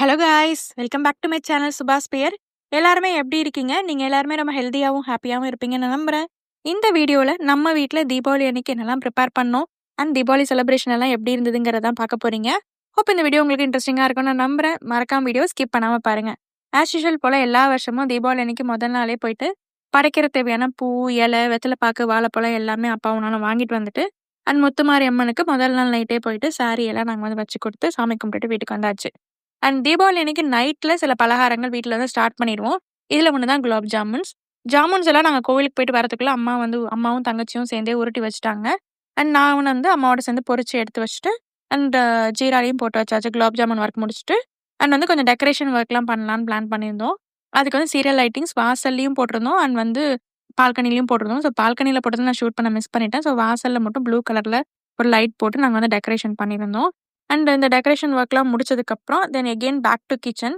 Hello guys! Welcome back to my channel Subash பெயர். எல்லாருமே எப்படி இருக்கீங்க? நீங்க எல்லாருமே ரொம்ப ஹெல்த்தியாவும், ஹாப்பியாவும் இருப்பீங்கன்னு நம்புறேன். இந்த வீடியோல நம்ம வீட்ல தீபாவளி அன்னைக்கு என்னலாம் ப்ரிப்பேர் பண்ணோம், அண்ட் தீபாவளி செலிப்ரேஷன் எல்லாம் எப்படி இருந்ததுங்கிறத தான் பார்க்க போறீங்க. ஹோப் இந்த வீடியோ உங்களுக்கு இன்ட்ரெஸ்டிங்கா இருக்கும்னு நான் நம்புறேன். மறக்காம வீடியோ ஸ்கிப் பண்ணாம பாருங்க. ஆஸ் யூசுவல் போல எல்லா வருஷமும் தீபாவளி அன்னைக்கு முதல் நாளே போயிட்டு படைக்கிற தேவையான பூ, இலை, வெத்தலை பாக்கு, வாழைப்பழம் எல்லாமே அப்பாவும் நானும் வாங்கிட்டு வந்துட்டு, அண்ட் முத்துமாரி அம்மனுக்கு முதல் நாள் நைட்டே போயிட்டு சாரி எல்லாம் நாங்க வந்து வச்சு கொடுத்து சாமி கும்பிட்டுட்டு வீட்டுக்கு வந்தாச்சு. அண்ட் தீபாவளி அன்னைக்கு நைட்ல சில பலகாரங்கள் வீட்ல வந்து ஸ்டார்ட் பண்ணிடுவோம். இதுல ஒண்ணு தான் குலாப் ஜாமுன்ஸ். ஜாமுன்ஸ் எல்லாம் நாங்க கோவிலுக்கு போயிட்டு வரதுக்குள்ள அம்மாவும் தங்கச்சியும் சேர்ந்தே உருட்டி வச்சுட்டாங்க. அண்ட் நான் வந்து அம்மாவோட சேர்ந்து பொரிச்சு எடுத்து வச்சுட்டு, அண்ட் ஜீராலையும் போட்டு வச்சாச்சு. குலாப் ஜாமுன் ஒர்க் முடிச்சுட்டு, அண்ட் வந்து கொஞ்சம் டெக்கரேஷன் ஒர்க்லாம் பண்ணலான்னு பிளான் பண்ணியிருந்தோம். அதுக்கு வந்து சீரியல் லைட்டிங்ஸ் வாசல்லயும் போட்டிருந்தோம். அண்ட் வந்து பால்கனிலயும் போட்டிருந்தோம். ஸோ பால்கனில போட்டது நான் ஷூட் பண்ண மிஸ் பண்ணிட்டேன். ஸோ வாசல்ல மட்டும் ப்ளூ கலர்ல ஒரு லைட் போட்டு நாங்க வந்து டெக்கரேஷன் பண்ணியிருந்தோம். அண்ட் இந்த டெக்கரேஷன் ஒர்க்லாம் முடிச்சதுக்கப்புறம் then again back to kitchen.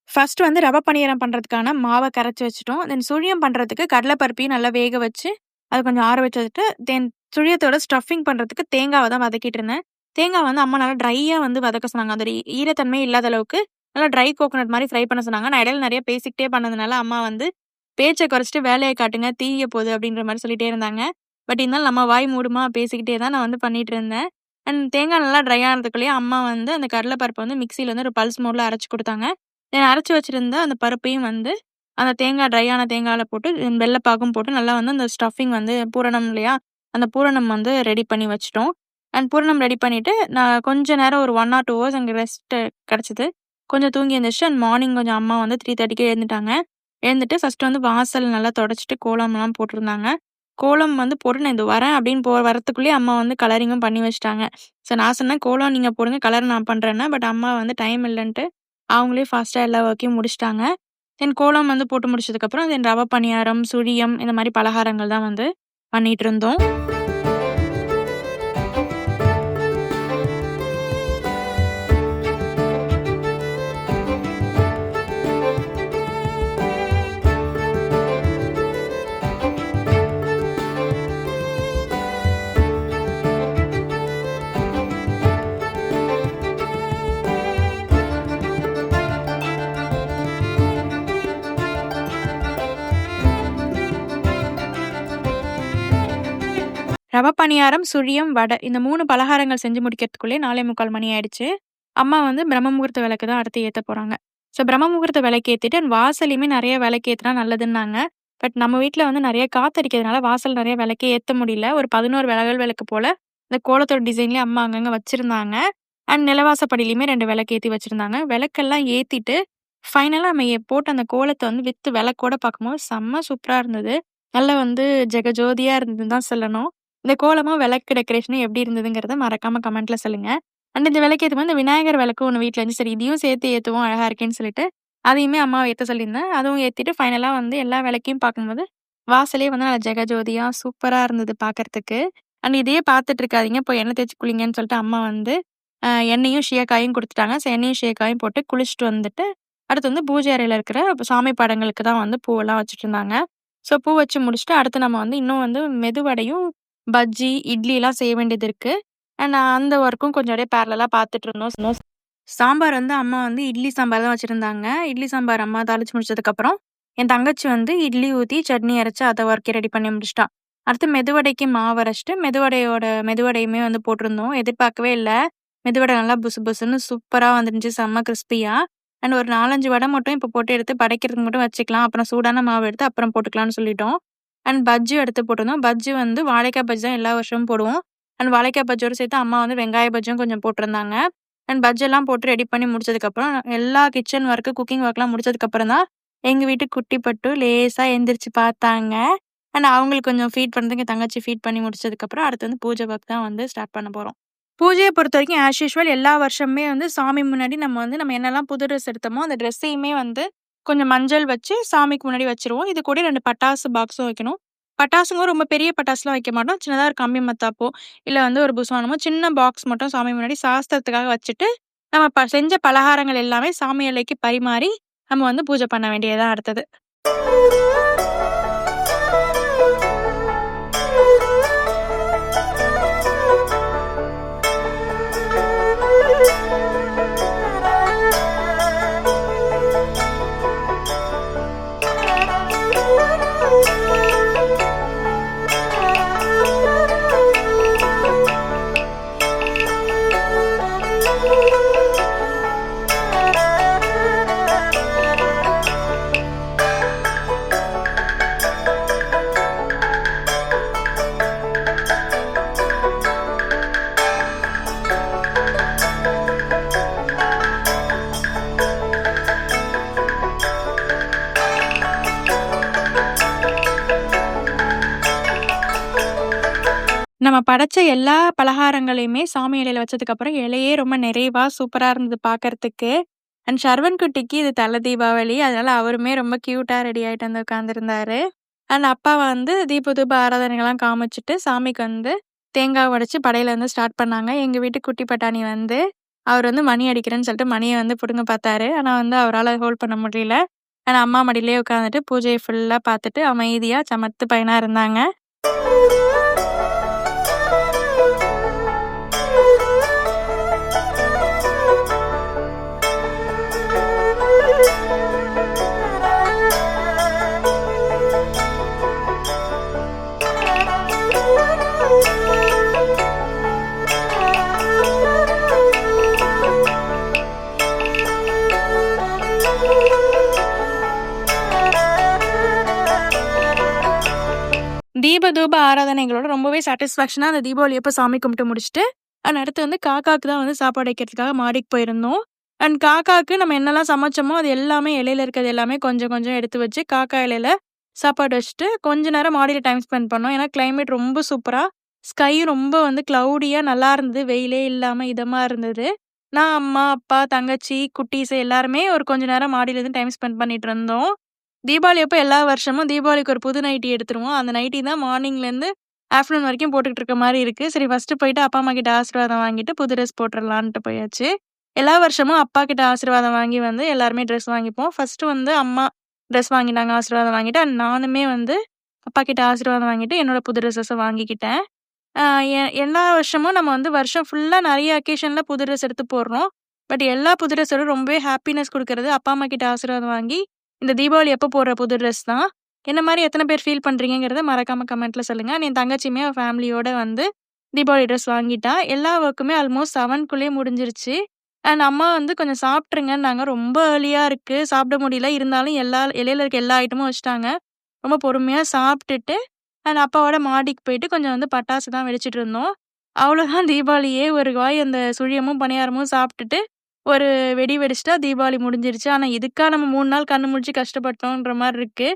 First வந்து ரவை பணியாரம் பண்ணுறதுக்கான மாவை கரைச்சி வச்சுட்டோம். தென் சுழியம் பண்ணுறதுக்கு கடலைப்பருப்பையும் நல்லா வேக வச்சு அதை கொஞ்சம் ஆற வச்சுட்டு தென் சுழியத்தோட ஸ்டஃபிங் பண்ணுறதுக்கு தேங்காவை தான் வதக்கிட்டு இருந்தேன். தேங்காய் வந்து அம்மா நல்லா ட்ரையாக வந்து வதக்க சொன்னாங்க. அதோட ஈரத்தன்மை இல்லாத அளவுக்கு நல்லா ட்ரை கோகோனட் மாதிரி ஃப்ரை பண்ண சொன்னாங்க. நான் இடையில நிறைய பேசிக்கிட்டே பண்ணதுனால அம்மா வந்து பேச்சை குறைச்சிட்டு வேலையை காட்டுங்க தீய போகுது அப்படின்ற மாதிரி சொல்லிட்டே இருந்தாங்க. பட் இருந்தாலும் நம்ம வாய் மூடுமா பேசிக்கிட்டே தான் நான் வந்து பண்ணிட்டு இருந்தேன். அண்ட் தேங்காய் நல்லா ட்ரை ஆனதுக்குள்ளேயே அம்மா வந்து அந்த கடலைப்பருப்பை வந்து மிக்சியில் வந்து ஒரு பல்ஸ் மோடில் அரைச்சி கொடுத்தாங்க. தென் அரைச்சி வச்சிருந்த அந்த பருப்பையும் வந்து அந்த தேங்காய் ட்ரை ஆன தேங்காயில் போட்டு வெள்ளைப்பாகும் போட்டு நல்லா வந்து அந்த ஸ்டஃபிங் வந்து பூரணம் இல்லையா, அந்த பூரணம் வந்து ரெடி பண்ணி வச்சிட்டோம். அண்ட் பூரணம் ரெடி பண்ணிவிட்டு நான் கொஞ்ச நேரம் ஒரு 1 or 2 hours அங்கே ரெஸ்ட் கிடச்சிது. கொஞ்சம் தூங்கி எழுந்திரிச்சு அண்ட் மார்னிங் கொஞ்சம் அம்மா வந்து 3:30க்கு எழுந்துட்டாங்க. எழுந்துட்டு ஃபஸ்ட்டு வந்து வாசல் நல்லா தொடச்சிட்டு கோலம்லாம் போட்டிருந்தாங்க. கோலம் வந்து போட்டு நான் இது வரேன் அப்படின்னு வரத்துக்குள்ளேயே அம்மா வந்து கலரிங்கும் பண்ணி வச்சுட்டாங்க. ஸோ நான் சொன்னேன் கோலம் நீங்கள் போடுங்க, கலர் நான் பண்ணுறேன்னா. பட் அம்மா வந்து டைம் இல்லைன்ட்டு அவங்களே ஃபாஸ்ட்டாக எல்லா ஒர்க்கையும் முடிச்சிட்டாங்க. தென் கோலம் வந்து போட்டு முடிச்சதுக்கப்புறம் தென் ரவை பணியாரம், சுழியம் இந்த மாதிரி பலகாரங்கள் தான் வந்து பண்ணிட்டு இருந்தோம். ரவை பணியாரம், சுழியம், வடை இந்த 3 பலகாரங்கள் செஞ்சு முடிக்கிறதுக்குள்ளேயே 4:45 மணி ஆயிடுச்சு. அம்மா வந்து பிரம்ம முகூர்த்த விளக்கு தான் அடுத்து ஏத்த போறாங்க. ஸோ பிரம்ம முகூர்த்த விளக்கு ஏத்திட்டு வாசலையுமே நிறைய விளக்கு ஏத்துனா நல்லதுன்னாங்க. பட் நம்ம வீட்ல வந்து நிறைய காத்தடிக்கிறதுனால வாசல் நிறைய விளக்கே ஏத்த முடியல. ஒரு 11 விளக்கு போல இந்த கோலத்தோட டிசைன்லயே அம்மா அங்கங்க வச்சிருந்தாங்க. அண்ட் நிலவாசப்படியிலயுமே 2 விளக்கு ஏத்தி வச்சிருந்தாங்க. விளக்கெல்லாம் ஏத்திட்டு ஃபைனலா நம்ம போட்ட அந்த கோலத்தை வந்து வித் விளக்கோட பார்க்கும்போது செம்ம சூப்பரா இருந்தது. நல்லா வந்து ஜெகஜோதியா இருந்ததுன்னு தான் சொல்லணும். இந்த கோலமும் விளக்கு டெக்கரேஷனும் எப்படி இருந்ததுங்கிறத மறக்காம கமெண்ட்ல சொல்லுங்க. அண்ட் இந்த விளக்கு ஏத்தும்போது இந்த விநாயகர் விளக்கு ஒன்று வீட்டில் இருந்துச்சு. சரி இதையும் சேர்த்து ஏற்றுவோம் அழகா இருக்கேன்னு சொல்லிட்டு அதையுமே அம்மாவை ஏற்ற சொல்லியிருந்தேன். அதுவும் ஏற்றிட்டு ஃபைனலாக வந்து எல்லா விளக்கையும் பார்க்கும்போது வாசலே வந்து நல்லா ஜெகஜோதியா சூப்பராக இருந்தது பார்க்கறதுக்கு. அண்ட் இதையே பார்த்துட்டு இருக்காதீங்க, போய் எண்ணெய் தேய்ச்சி குளிங்கன்னு சொல்லிட்டு அம்மா வந்து எண்ணெயும் ஷீயக்காயும் கொடுத்துட்டாங்க. ஸோ எண்ணெயும் ஷீயக்காயும் போட்டு குளிச்சுட்டு வந்துட்டு அடுத்து வந்து பூஜை அறையில் இருக்கிற சாமி படங்களுக்கு தான் வந்து பூவெல்லாம் வச்சுட்டு இருந்தாங்க. ஸோ பூ வச்சு முடிச்சுட்டு அடுத்து நம்ம வந்து இன்னும் வந்து மெதுவடையும் பஜ்ஜி, இட்லிலாம் செய்ய வேண்டியது இருக்கு. அண்ட் அந்த ஒர்க்கும் கொஞ்சம் அப்படியே பேரலலா பார்த்துட்டு இருந்தோம். சாம்பார் வந்து அம்மா வந்து இட்லி சாம்பார் தான் வச்சிருந்தாங்க. இட்லி சாம்பார் அம்மா தாளிச்சு முடிச்சதுக்கப்புறம் என் தங்கச்சி வந்து இட்லி ஊற்றி சட்னி அரைச்சு அதை ஒர்க்கே ரெடி பண்ணி முடிச்சிட்டா. அடுத்து மெதுவடைக்கு மாவு அரைச்சிட்டு மெதுவடையுமே வந்து போட்டிருந்தோம். எதிர்பார்க்கவே இல்லை, மெதுவடை நல்லா புசு புசுன்னு சூப்பராக வந்துருந்துச்சு, செம்ம கிறிஸ்பியா. அண்ட் ஒரு 4-5 வடை மட்டும் இப்போ போட்டு எடுத்து படைக்கிறதுக்கு மட்டும் வச்சுக்கலாம், அப்புறம் சூடான மாவு எடுத்து அப்புறம் போட்டுக்கலாம்னு சொல்லிட்டோம். அண்ட் பஜ்ஜி எடுத்து போட்டிருந்தோம். பஜ்ஜி வந்து வாழைக்காய் பஜ்ஜி தான் எல்லா வருஷமும் போடுவோம். அண்ட் வாழைக்காய் பஜ்ஜியோடு சேர்த்து அம்மா வந்து வெங்காய பஜ்ஜியும் கொஞ்சம் போட்டிருந்தாங்க. அண்ட் பஜ்ஜெல்லாம் போட்டு ரெடி பண்ணி முடிச்சதுக்கப்புறம் எல்லா கிச்சன் ஒர்க்கு குக்கிங் ஒர்க்லாம் முடிச்சதுக்கப்புறம் தான் எங்கள் வீட்டு குட்டி பட்டு லேசாக எந்திரிச்சு பார்த்தாங்க. அண்ட் அவங்களுக்கு கொஞ்சம் ஃபீட் பண்ணுறதுக்கு என் தங்கச்சி ஃபீட் பண்ணி முடிச்சதுக்கப்புறம் அடுத்து வந்து பூஜை ஒர்க் தான் வந்து ஸ்டார்ட் பண்ண போகிறோம். பூஜையை பொறுத்த வரைக்கும் ஆஸ் யூஷுவல் எல்லா வருஷமே வந்து சாமி முன்னாடி நம்ம என்னெல்லாம் புது ட்ரெஸ் எடுத்தோமோ அந்த ட்ரெஸ்ஸையுமே வந்து கொஞ்சம் மஞ்சள் வச்சு சாமிக்கு முன்னாடி வச்சிருவோம். இது கூட 2 பட்டாசு பாக்ஸும் வைக்கணும். பட்டாசுங்க ரொம்ப பெரிய பட்டாசுலாம் வைக்க மாட்டோம். சின்னதா ஒரு கம்பி மத்தாப்போ, இல்ல வந்து ஒரு புஸ்வானமோ சின்ன பாக்ஸ் மட்டும் சாமி முன்னாடி சாஸ்திரத்துக்காக வச்சுட்டு, நம்ம செஞ்ச பலகாரங்கள் எல்லாமே சாமி அறைக்கு பரிமாறி, நம்ம வந்து பூஜை பண்ண வேண்டியது தான் அடுத்தது. நம்ம படைச்ச எல்லா பலகாரங்களையுமே சாமி இலையில வச்சதுக்கப்புறம் இலையே ரொம்ப நிறைவா சூப்பரா இருந்தது பார்க்கறதுக்கு. அண்ட் ஷர்வன் குட்டிக்கு இது தல தீபாவளி. அதனால அவருமே ரொம்ப கியூட்டா ரெடி ஆயிட்டு வந்து உட்காந்துருந்தாரு. அண்ட் அப்பா வந்து தீப தூப ஆராதனைகள்லாம் காமிச்சுட்டு சாமிக்கு வந்து தேங்காய் உடைச்சு படையல வந்து ஸ்டார்ட் பண்ணாங்க. எங்க வீட்டு குட்டி பட்டாணி வந்து அவர் வந்து மணி அடிக்கிறேன்னு சொல்லிட்டு மணிய வந்து புடுங்க பார்த்தாரு. ஆனா வந்து அவரால ஹோல்ட் பண்ண முடியல. ஆனா அம்மா மடியிலேயே உட்காந்துட்டு பூஜைய ஃபுல்லா பார்த்துட்டு அமைதியா சமத்து பையனா இருந்தாங்க. தீப தூப ஆராதனைகளோட ரொம்பவே சாட்டிஸ்ஃபேக்ஷனா அந்த தீபாவளி அப்ப சாமி கும்பிட்டு முடிச்சுட்டு, அண்ட் அடுத்து வந்து காக்காக்கு தான் வந்து சாப்பாடு வைக்கிறதுக்காக மாடிக்கு போயிருந்தோம். அண்ட் காக்காக்கு நம்ம என்னலாம் சமைச்சோமோ, அது எல்லாமே இலையில இருக்கிறது எல்லாமே கொஞ்சம் கொஞ்சம் எடுத்து வச்சு, காக்கா இலையில சாப்பாடு வச்சுட்டு, கொஞ்ச நேரம் மாடியில டைம் ஸ்பெண்ட் பண்ணோம். ஏன்னா கிளைமேட் ரொம்ப சூப்பரா, ஸ்கையும் ரொம்ப வந்து கிளவுடியா நல்லா இருந்தது. வெயிலே இல்லாம இதமா இருந்தது. நான், அம்மா, அப்பா, தங்கச்சி, குட்டீஸ் எல்லாருமே ஒரு கொஞ்ச நேரம் மாடியில இருந்து டைம் ஸ்பெண்ட் பண்ணிட்டு இருந்தோம். தீபாவளி அப்ப எல்லா வருஷமும் தீபாவளிக்கு ஒரு புது நைட்டி எடுத்துருவோம். அந்த நைட்டி தான் மார்னிங்லேருந்து ஆஃப்டர்நூன் வரைக்கும் போட்டுக்கிட்டு இருக்க மாரி இருக்கு. சரி ஃபர்ஸ்ட்டு போயிட்டு அப்பா, அம்மா கிட்ட ஆசீர்வாதம் வாங்கிட்டு புது ட்ரெஸ் போட்டுறலான்ட்டு போயாச்சு. எல்லா வருஷமும் அப்பா கிட்ட ஆசீர்வாதம் வாங்கி வந்து எல்லாருமே ட்ரெஸ் வாங்கிப்போம். ஃபர்ஸ்ட்டு வந்து அம்மா ட்ரெஸ் வாங்கிட்டாங்க ஆசீர்வாதம் வாங்கிட்டு. அண்ட் நானுமே வந்து அப்பா கிட்ட ஆசீர்வாதம் வாங்கிட்டு என்னோட புது ட்ரெஸ்ஸஸ வாங்கிக்கிட்டேன். ஆ எல்லா வருஷமும் நம்ம வந்து வருஷம் ஃபுல்லா நெறைய அக்கேஷன்ல புது ட்ரெஸ் எடுத்து போடுறோம். பட் எல்லா புது ட்ரெஸ்ஸோட ரொம்பவே ஹாப்பினஸ் குடுக்குறது அப்பா, அம்மா கிட்ட ஆசீர்வாதம் வாங்கி இந்த தீபாவளி அப்ப போடுற புது ட்ரெஸ் தான். என்ன மாரி எத்தன பேர் ஃபீல் பண்றீங்கங்கிறத மறக்காம கமெண்ட்ல சொல்லுங்க. என் தங்கச்சியுமே அவ ஃபேமிலியோட வந்து தீபாவளி ட்ரெஸ் வாங்கிட்டா. எல்லா ஒர்க்குமே ஆல்மோஸ்ட் 7க்குள்ளயே முடிஞ்சிருச்சு. அண்ட் அம்மா வந்து கொஞ்சம் சாப்ட்டுருங்கன்னாங்க. ரொம்ப ஏர்லியா இருக்கு. சாப்பிட முடியல. இருந்தாலும் எல்லா இலையில இருக்க எல்லா ஐட்டமும் வச்சுட்டாங்க. ரொம்ப பொறுமையா சாப்ட்டுட்டு, அண்ட் அப்பாவோட மாடிக்கு போயிட்டு கொஞ்சம் வந்து பட்டாசு தான் வெடிச்சிட்டு இருந்தோம். அவ்வளோதான் தீபாவளியே. ஒரு வாய் அந்த சுழியமும், பணியாரமும் சாப்ட்டுட்டு ஒரு வெடி வெடிச்சுட்டா தீபாவளி முடிஞ்சிருச்சு. ஆனா, இதுக்கா நம்ம 3 நாள் கண்ணு முழிச்சு கஷ்டப்பட்டோன்ற மாரி இருக்கு.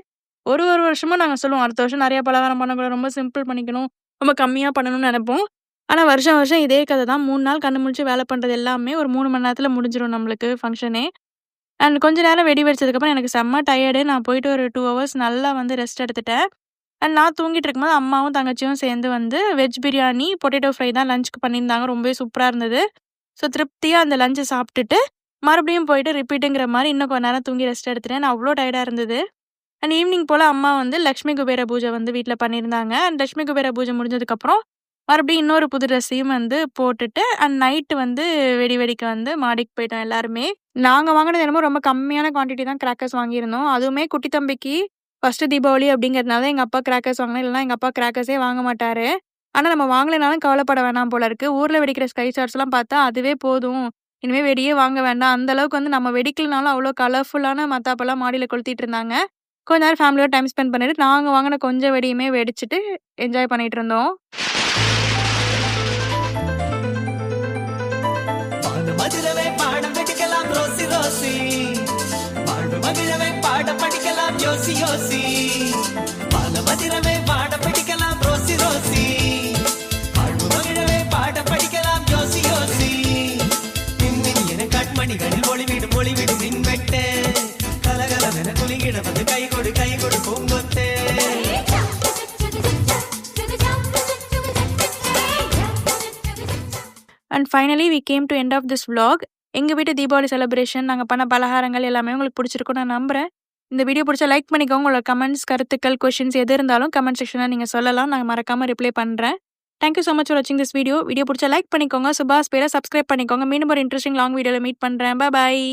ஒரு வருஷமும் நாங்க சொல்லுவோம், அடுத்த வருஷம் நெறைய பலகாரம் பண்ணக்கூடாது, ரொம்ப சிம்பிள் பண்ணிக்கணும், ரொம்ப கம்மியா பண்ணணும்னு நெனைப்போம். ஆனா, வருஷம் வருஷம் இதே கத தான். 3 நாள் கண்ணு முழிச்சு வேல பண்றது எல்லாமே ஒரு 3 மணி நேரத்துல முடிஞ்சிரும் நம்மளுக்கு ஃபங்ஷனே. அண்ட் கொஞ்ச நேரம் வெடி வெடிச்சதுக்கப்புறம் எனக்கு செம்ம டயர்டு. நான் போயிட்டு ஒரு 2 ஹவர்ஸ் நல்லா வந்து ரெஸ்ட் எடுத்துட்டேன். அண்ட் நான் தூங்கிட்டு இருக்கும்போது அம்மாவும், தங்கச்சியும் சேர்ந்து வந்து வெஜ் பிரியாணி, பொட்டேட்டோ ஃப்ரை தான் லஞ்சுக்கு பண்ணியிருந்தாங்க. ரொம்பவே சூப்பரா இருந்தது. ஸோ திருப்தியா அந்த லஞ்ச சாப்ட்டுட்டு, மறுபடியும் போயிட்டு ரிப்பீட்டுங்கிற மாரி இன்னும் கொஞ்ச நேரம் தூங்கி ரெஸ்ட் எடுத்துட்டேன். நான் அவ்ளோ டயர்டா இருந்தது. அண்ட் ஈவினிங் போல அம்மா வந்து லட்சுமி குபேர பூஜை வந்து வீட்ல பண்ணியிருந்தாங்க. அண்ட் லட்சுமி குபேர பூஜை முடிஞ்சதுக்கப்புறம், மறுபடியும் இன்னொரு புது ட்ரெஸ்ஸையும் வந்து போட்டுட்டு, அண்ட் நைட்டு வந்து வெடி வெடிக்க வந்து மாடிக்கு போயிட்டோம் எல்லாருமே. நாங்க வாங்குனது என்னமோ ரொம்ப கம்மியான குவான்டிட்டி தான் கிராக்கர்ஸ் வாங்கியிருந்தோம். அதுவுமே குட்டி தம்பிக்கு ஃபர்ஸ்ட்டு தீபாவளி அப்படிங்கிறதுனால தான் எங்க அப்பா கிராக்கர்ஸ் வாங்குனாரு. இல்லன்னா எங்க அப்பா கிராக்கர்ஸே வாங்க மாட்டாரு. ஆனா நம்ம வாங்கலைனாலும் கவலைப்பட வேணாம் போல இருக்கு. ஊர்ல வெடிக்கிற ஸ்கை ஷாட்ஸ்லாம் பார்த்தா அதுவே போதும். இனிமே வெடியே வாங்க வேண்டாம். அந்த அளவுக்கு வந்து நம்ம வெடிக்கலனாலும் அவ்ளோ கலர்ஃபுல்லான மத்தாப்பெல்லாம் மாடியில கொளுத்திட்டு இருந்தாங்க. கொஞ்ச நேரம் ஃபேமிலியோட டைம் ஸ்பெண்ட் பண்ணிட்டு, நாங்க வாங்குன கொஞ்சம் வெடியுமே வெடிச்சுட்டு என்ஜாய் பண்ணிட்டு இருந்தோம். மதுரவே பாடம் வெடிக்கலாம் ரோசி ரோசி, வாழ்வு மகிழவே பாடம் படிக்கலாம் யோசி யோசி, பால மதுரவே பாடம் படிக்கலாம் ரோசி ரோசி, வாழ்வு மகிழவே பாடம் படிக்கலாம் யோசி யோசி, மின்மின் என கண்மணிகளில் ஒளிவிடும் மின்வெட்டு, கலகலவென குலுங்கிட வந்து கை கொடு பூங்கொத்து. And finally we came to end of this vlog. எங்க வீட்டு தீபாவளி செலிப்ரேஷன், நாங்க பண்ண பலகாரங்கள் எல்லாமே உங்களுக்கு பிடிச்சிருக்கும்னு நான் நம்புறேன். இந்த வீடியோ பிடிச்சா லைக் பண்ணிக்கோங்க. உங்களோட கமெண்ட்ஸ், கருத்துக்கள், கொஸ்டின்ஸ் எது இருந்தாலும் கமெண்ட் செக்ஷன்ல நீங்க சொல்லலாம். நான் மறக்காம ரிப்ளை பண்றேன். Thank you so much for வாட்சிங் திஸ் வீடியோ. வீடியோ பிடிச்சா லைக் பண்ணிக்கோங்க. சுபாஷ் பேரை சப்ஸ்கிரைப் பண்ணிக்கோங்க. மீண்டும் ஒரு இன்ட்ரெஸ்டிங் லாங் வீடியோல மீட் பண்றேன். பாய்.